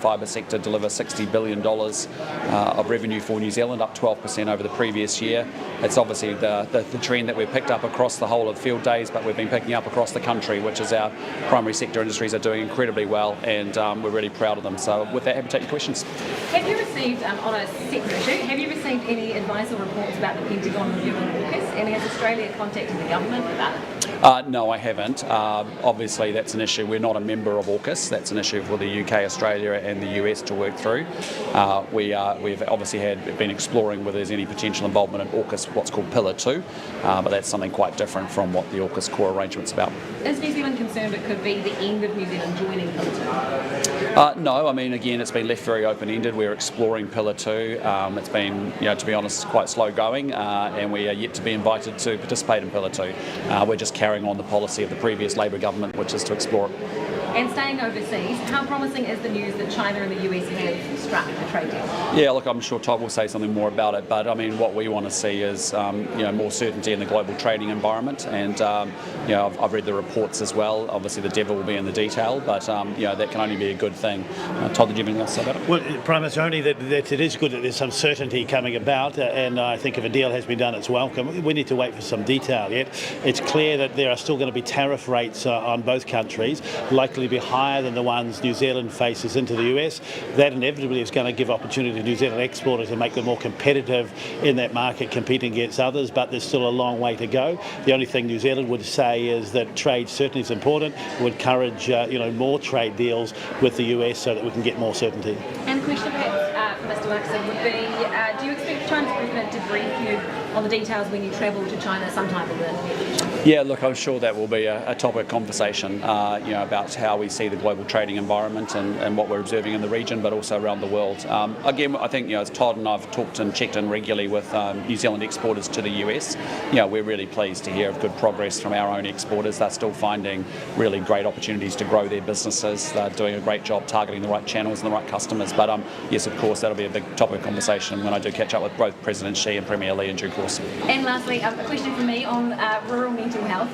Fibre sector deliver $60 billion of revenue for New Zealand, up 12% over the previous year. It's obviously the trend that we've picked up across the whole of field days, but we've been picking up across the country, which is our primary sector industries are doing incredibly well, and we're really proud of them. So with that, happy to take your questions. Have you received, on a separate issue, have you received any advice or reports about the Pentagon reviewing AUKUS, and has Australia contacted the government about it? No, I haven't. Obviously, that's an issue. We're not a member of AUKUS. That's an issue for the UK, Australia and the US to work through. We've obviously been exploring whether there's any potential involvement in AUKUS, what's called Pillar 2, but that's something quite different from what the AUKUS core arrangement's about. Is New Zealand concerned it could be the end of New Zealand joining Pillar 2? No, I mean, again, it's been left very open-ended. We're exploring Pillar 2. It's been, to be honest, quite slow going, and we are yet to be invited to participate in Pillar 2. We're just carrying on the policy of the previous Labor government, which is to explore it. And staying overseas, how promising is the news that China and the US have struck a trade deal? Yeah, look, I'm sure Todd will say something more about it, but I mean, what we want to see is more certainty in the global trading environment, and I've read the reports as well. Obviously, the devil will be in the detail, but that can only be a good thing. Todd, did you have anything else to say about it? Well, Prime Minister, only that it is good that there's some certainty coming about, and I think if a deal has been done, it's welcome. We need to wait for some detail yet. It's clear that there are still going to be tariff rates on both countries, likely to be higher than the ones New Zealand faces into the US. That inevitably is going to give opportunity to New Zealand exporters to make them more competitive in that market, competing against others, but there's still a long way to go. The only thing New Zealand would say is that trade certainly is important. We would encourage more trade deals with the US so that we can get more certainty. And the question perhaps for Mr Luxon would be, do you expect China's president to brief you on the details when you travel to China sometime in the near future? Yeah, look, I'm sure that will be a topic of conversation, about how we see the global trading environment and what we're observing in the region, but also around the world. Again, I think, as Todd and I've talked and checked in regularly with New Zealand exporters to the US, we're really pleased to hear of good progress from our own exporters. They're still finding really great opportunities to grow their businesses. They're doing a great job targeting the right channels and the right customers. But yes, of course, that'll be a big topic of conversation when I do catch up with both President Xi and Premier Li in due course. And lastly, a question from me on rural mental health.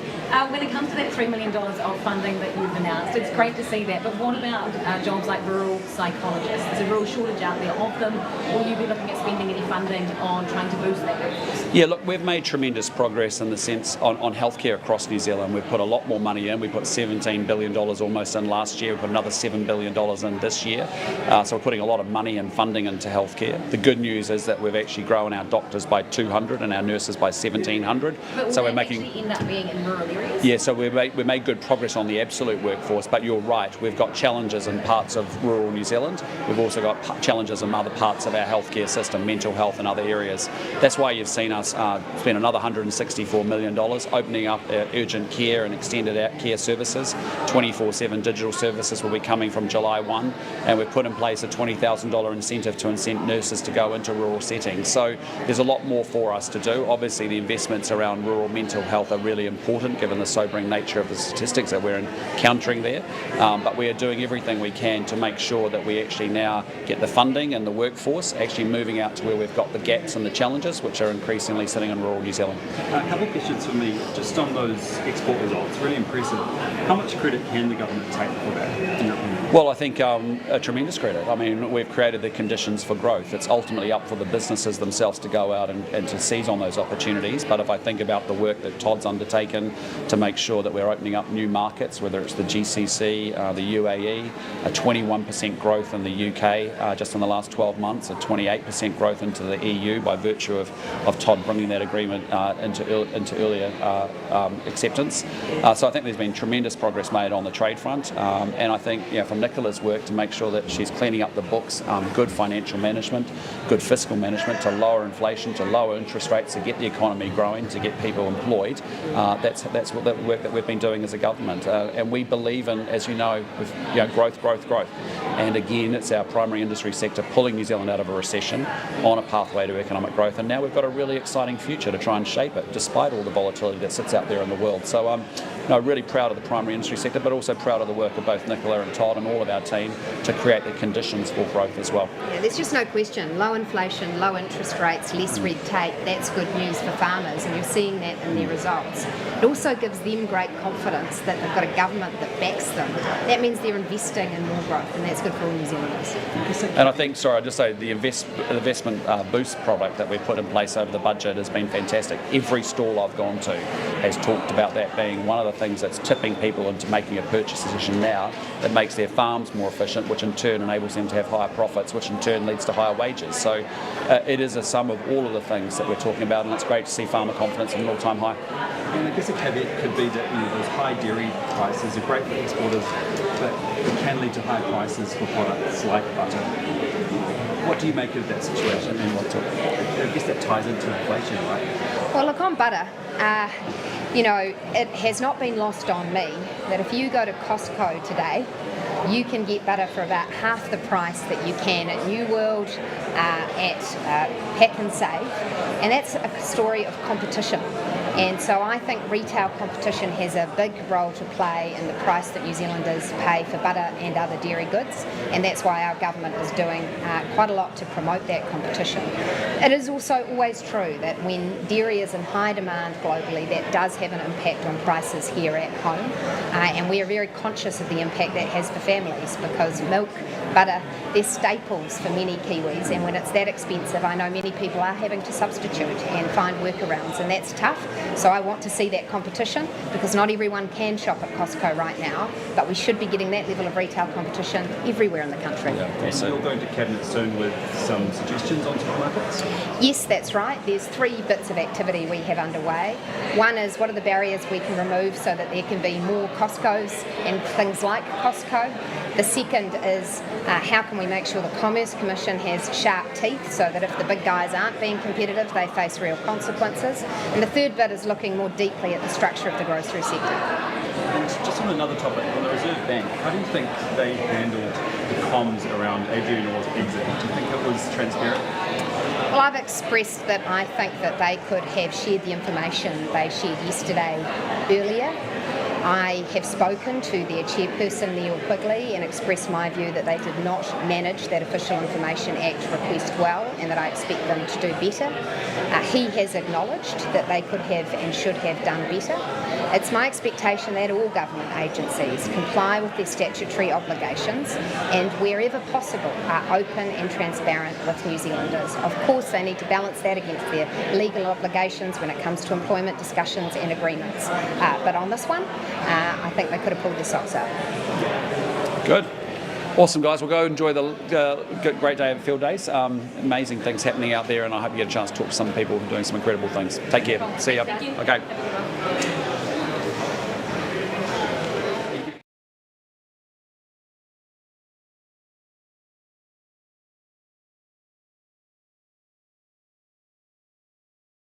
When it comes to that $3 million of funding that you've announced, it's great to see that, but what about jobs like rural psychologists? There's a real shortage out there of them. Will you be looking at spending any funding on trying to boost that workforce? Yeah, look, we've made tremendous progress in the sense on healthcare across New Zealand. We've put a lot more money in. We put $17 billion almost in last year. We put another $7 billion in this year. So we're putting a lot of money and funding into healthcare. The good news is that we've actually grown our doctors by 200 and our nurses by 1,700. But will so that we're making actually end up being in rural areas? Yeah, so we made good progress on the absolute workforce, but you're right, we've got challenges in parts of rural New Zealand. We've also got challenges in other parts of our healthcare system, mental health and other areas. That's why you've seen us spend another $164 million opening up urgent care and extended out care services. 24/7 digital services will be coming from July 1, and we've put in place a $20,000 incentive to incent nurses to go into rural settings. So there's a lot more for us to do. Obviously, the investments around rural mental health are really important given the sobering nature of the statistics that we're encountering there. But we are doing everything we can to make sure that we actually now get the funding and the workforce actually moving out to where we've got the gaps and the challenges, which are increasingly sitting in rural New Zealand. A couple of questions for me, just on those export results, really impressive. How much credit can the government take for that, in your opinion? Well, I think a tremendous credit. I mean, we've created the conditions for growth. It's ultimately up for the businesses themselves to go out and to seize on those opportunities. But if I think about the work that Todd's undertaken to make sure that we're opening up new markets, whether it's the GCC, the UAE, a 21% growth in the UK just in the last 12 months, a 28% growth into the EU by virtue of Todd bringing that agreement into earlier acceptance. So I think there's been tremendous progress made on the trade front, and I think from Nicola's work to make sure that she's cleaning up the books, good financial management, good fiscal management to lower inflation, to lower interest rates, to get the economy growing, to get people employed. That's what the work that we've been doing as a government, and we believe in, as you know, with growth. And again, it's our primary industry sector pulling New Zealand out of a recession on a pathway to economic growth, and now we've got a really exciting future to try and shape it, despite all the volatility that sits out there in the world. So really proud of the primary industry sector, but also proud of the work of both Nicola and Todd and all of our team to create the conditions for growth as well. Yeah, there's just no question. Low inflation, low interest rates, benefits, less red tape. That's good news for farmers, and you're seeing that in their results. It also gives them great confidence that they've got a government that backs them. That means they're investing in more growth, and that's good for all New Zealanders. And I think, sorry, I'll just say the investment boost product that we've put in place over the budget has been fantastic. Every stall I've gone to has talked about that being one of the things that's tipping people into making a purchase decision now that makes their farms more efficient, which in turn enables them to have higher profits, which in turn leads to higher wages. So it is a sum of all of the things that we're talking about, and it's great to see farmer confidence at an all-time high. And I guess a caveat could be that those high dairy prices are great for exporters, but it can lead to high prices for products like butter. What do you make of that situation? And I guess that ties into inflation, right? Well, look, on butter, it has not been lost on me that if you go to Costco today, you can get butter for about half the price that you can at New World, at Pack and Save, and that's a story of competition. And so I think retail competition has a big role to play in the price that New Zealanders pay for butter and other dairy goods, and that's why our government is doing quite a lot to promote that competition. It is also always true that when dairy is in high demand globally, that does have an impact on prices here at home, and we are very conscious of the impact that has for families, because milk, butter, they're staples for many Kiwis, and when it's that expensive, I know many people are having to substitute and find workarounds, and that's tough. So I want to see that competition, because not everyone can shop at Costco right now, but we should be getting that level of retail competition everywhere in the country. And you're going to Cabinet soon with some suggestions on supermarkets? Yes, that's right. There's 3 bits of activity we have underway. One is what are the barriers we can remove so that there can be more Costcos and things like Costco. The second is how can we make sure the Commerce Commission has sharp teeth so that if the big guys aren't being competitive, they face real consequences. And the third bit is looking more deeply at the structure of the grocery sector. And just on another topic, on the Reserve Bank, how do you think they handled the comms around Adrian Orr's exit? Do you think it was transparent? Well, I've expressed that I think that they could have shared the information they shared yesterday earlier. I have spoken to their chairperson, Neil Quigley, and expressed my view that they did not manage that Official Information Act request well, and that I expect them to do better. He has acknowledged that they could have and should have done better. It's my expectation that all government agencies comply with their statutory obligations and, wherever possible, are open and transparent with New Zealanders. Of course, they need to balance that against their legal obligations when it comes to employment discussions and agreements. But on this one, I think they could have pulled their socks up. Good. Awesome, guys. We'll go enjoy the great day of field days. Amazing things happening out there, and I hope you get a chance to talk to some people who are doing some incredible things. Take care. See ya. Thank you. Okay.